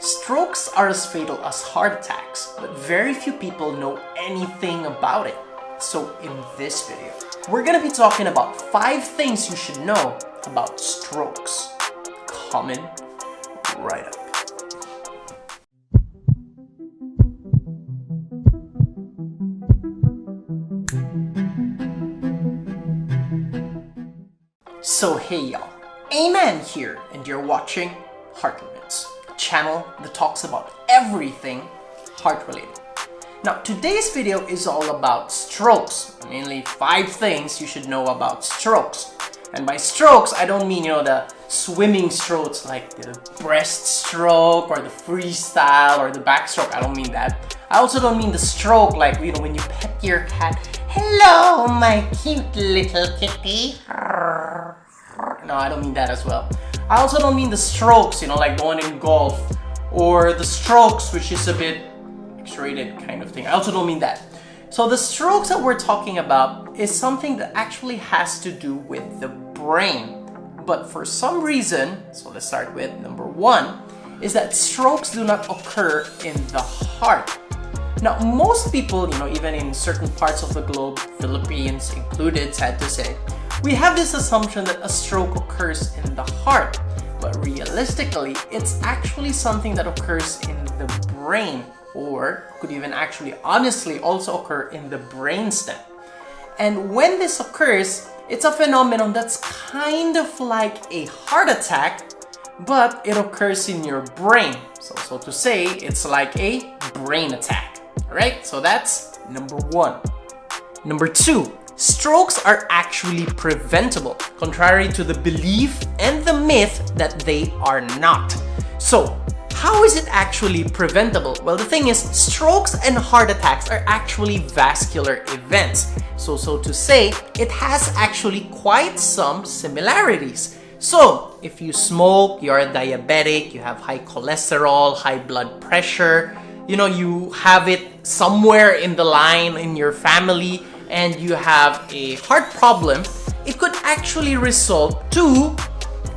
Strokes are as fatal as heart attacks, but very few people know anything about it. So in this video, we're gonna be talking about 5 things you should know about strokes. Coming right up. So hey y'all, Aman here, and you're watching Heart Limits, a channel that talks about everything heart related. Now today's video is all about strokes, mainly 5 things you should know about strokes. And by strokes, I don't mean, the swimming strokes like the breaststroke or the freestyle or the backstroke. I don't mean that. I also don't mean the stroke like, when you pet your cat. Hello, my cute little kitty. No, I don't mean that as well. I also don't mean the strokes, like the one in golf, or the strokes, which is a bit X-rated kind of thing. I also don't mean that. So the strokes that we're talking about is something that actually has to do with the brain. But for some reason, so let's start with number 1, is that strokes do not occur in the heart. Now, most people, even in certain parts of the globe, Philippines included, sad to say, we have this assumption that a stroke occurs in the heart. But realistically, it's actually something that occurs in the brain, or could even actually honestly also occur in the brainstem. And when this occurs, it's a phenomenon that's kind of like a heart attack, but it occurs in your brain. So to say, it's like a brain attack. Alright, so that's number 1. Number 2, strokes are actually preventable, contrary to the belief and the myth that they are not. So, how is it actually preventable? Well, the thing is, strokes and heart attacks are actually vascular events. So to say, it has actually quite some similarities. So, if you smoke, you're a diabetic, you have high cholesterol, high blood pressure, you have it somewhere in the line in your family, and you have a heart problem, it could actually result to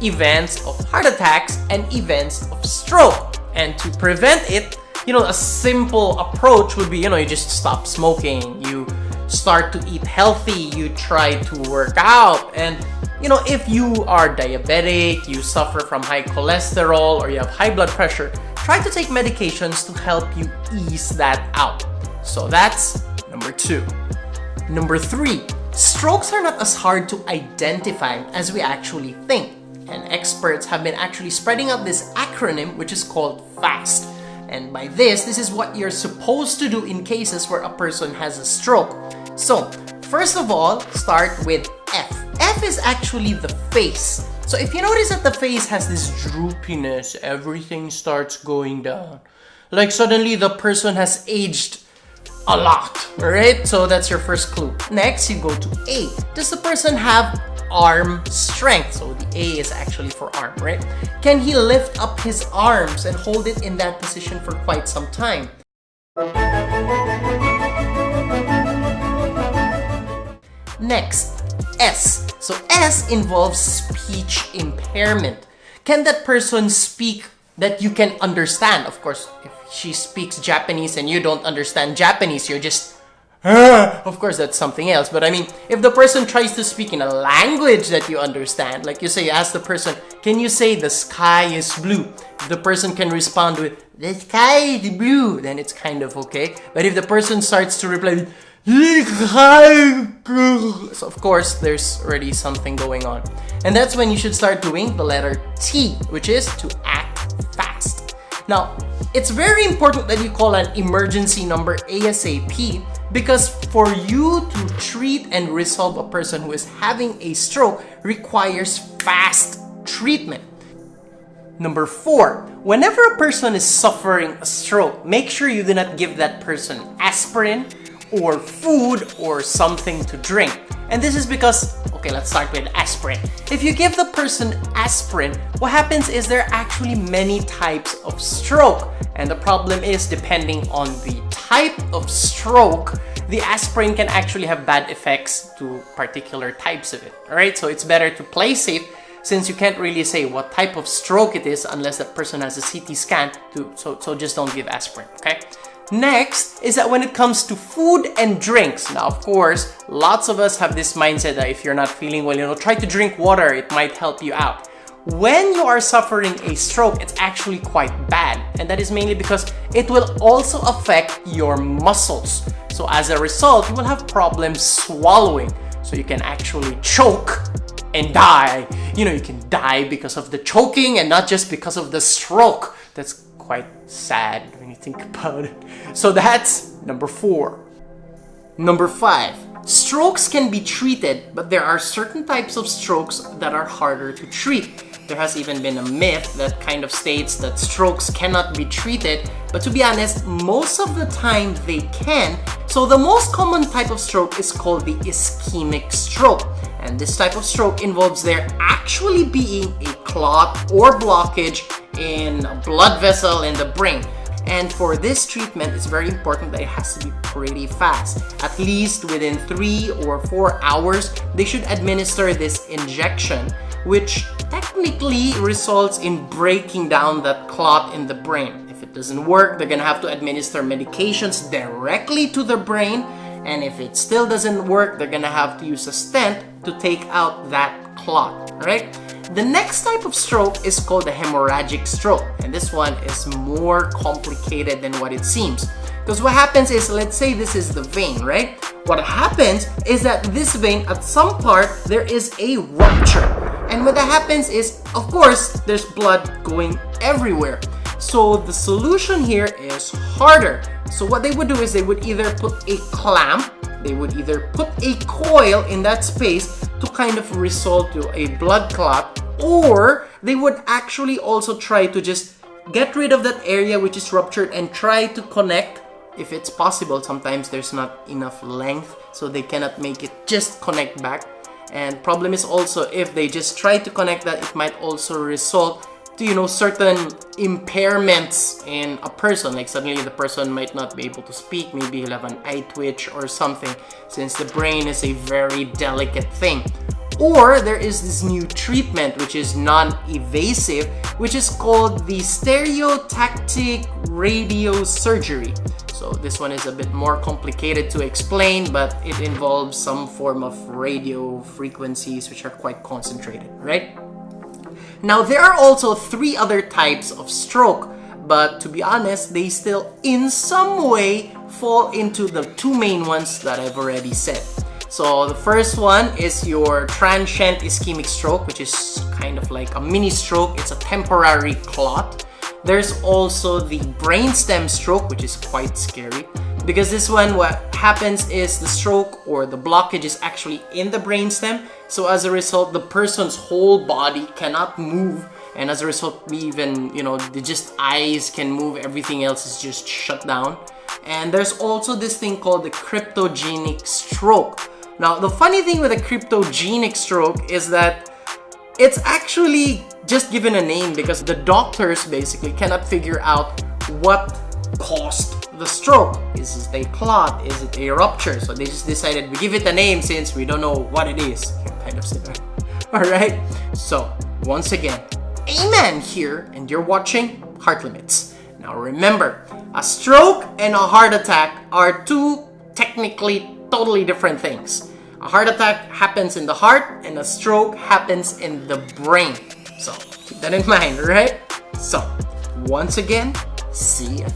events of heart attacks and events of stroke. And to prevent it, a simple approach would be, you just stop smoking, you start to eat healthy, you try to work out, and if you are diabetic, you suffer from high cholesterol, or you have high blood pressure, try to take medications to help you ease that out. So that's number 2. Number 3, strokes are not as hard to identify as we actually think. And experts have been actually spreading out this acronym, which is called FAST. And by this is what you're supposed to do in cases where a person has a stroke. So, first of all, start with F. F is actually the face. So if you notice that the face has this droopiness, everything starts going down. Like suddenly the person has aged a lot, right? So that's your first clue. Next, you go to A. Does the person have arm strength? So the A is actually for arm, right? Can he lift up his arms and hold it in that position for quite some time? Next, S. So S involves speech impairment. Can that person speak that you can understand? Of course, if she speaks Japanese and you don't understand Japanese, you're just of course, that's something else. But I mean, if the person tries to speak in a language that you understand, like you ask the person, can you say the sky is blue? If the person can respond with, the sky is blue, then it's kind of okay. But if the person starts to reply, so of course, there's already something going on. And that's when you should start doing the letter T, which is to act fast. Now, it's very important that you call an emergency number ASAP, because for you to treat and resolve a person who is having a stroke requires fast treatment. Number 4, whenever a person is suffering a stroke, make sure you do not give that person aspirin or food or something to drink. And this is because, okay, let's start with aspirin. If you give the person aspirin, what happens is there are actually many types of stroke. And the problem is, depending on the type of stroke, the aspirin can actually have bad effects to particular types of it. Alright, so it's better to play safe. since you can't really say what type of stroke it is unless that person has a CT scan, so just don't give aspirin, okay? Next is that when it comes to food and drinks, now of course, lots of us have this mindset that if you're not feeling well, try to drink water, it might help you out. When you are suffering a stroke, it's actually quite bad, and that is mainly because it will also affect your muscles. So as a result, you will have problems swallowing, so you can actually choke and die. You can die because of the choking and not just because of the stroke. That's quite sad when you think about it. So that's number 4. Number 5, strokes can be treated, but there are certain types of strokes that are harder to treat. There has even been a myth that kind of states that strokes cannot be treated, but to be honest, most of the time they can. So the most common type of stroke is called the ischemic stroke. And this type of stroke involves there actually being a clot or blockage in a blood vessel in the brain. And for this treatment, it's very important that it has to be pretty fast. At least within 3 or 4 hours, they should administer this injection, which technically results in breaking down that clot in the brain. If it doesn't work, they're gonna have to administer medications directly to the brain. And if it still doesn't work, they're gonna have to use a stent to take out that clot, right? The next type of stroke is called the hemorrhagic stroke, and this one is more complicated than what it seems. Because what happens is, let's say this is the vein, right? What happens is that this vein, at some part, there is a rupture. And what that happens is, of course, there's blood going everywhere. So the solution here is harder. So what they would do is they would either put a clamp, they would either put a coil in that space to kind of result to a blood clot, or they would actually also try to just get rid of that area which is ruptured and try to connect if it's possible. Sometimes there's not enough length, so they cannot make it just connect back. And problem is also, if they just try to connect that, it might also result to certain impairments in a person. Like suddenly the person might not be able to speak, maybe he'll have an eye twitch or something, since the brain is a very delicate thing. Or there is this new treatment which is non-invasive, which is called the stereotactic radiosurgery. So this one is a bit more complicated to explain, but it involves some form of radio frequencies which are quite concentrated, right? Now, there are also 3 other types of stroke, but to be honest, they still in some way fall into the 2 main ones that I've already said. So the first one is your transient ischemic stroke, which is kind of like a mini stroke. It's a temporary clot. There's also the brainstem stroke, which is quite scary, because this one, what happens is the stroke or the blockage is actually in the brainstem. So as a result, the person's whole body cannot move, and as a result, even the just eyes can move, everything else is just shut down. And there's also this thing called the cryptogenic stroke. Now, the funny thing with a cryptogenic stroke is that it's actually just given a name because the doctors basically cannot figure out what caused the stroke. Is it a clot? Is it a rupture? So they just decided we give it a name since we don't know what it is. Kind of similar. Alright, so once again, Aman here, and you're watching Heart Limits. Now remember, a stroke and a heart attack are 2 technically totally different things. A heart attack happens in the heart, and a stroke happens in the brain. So keep that in mind, right? So once again, see ya.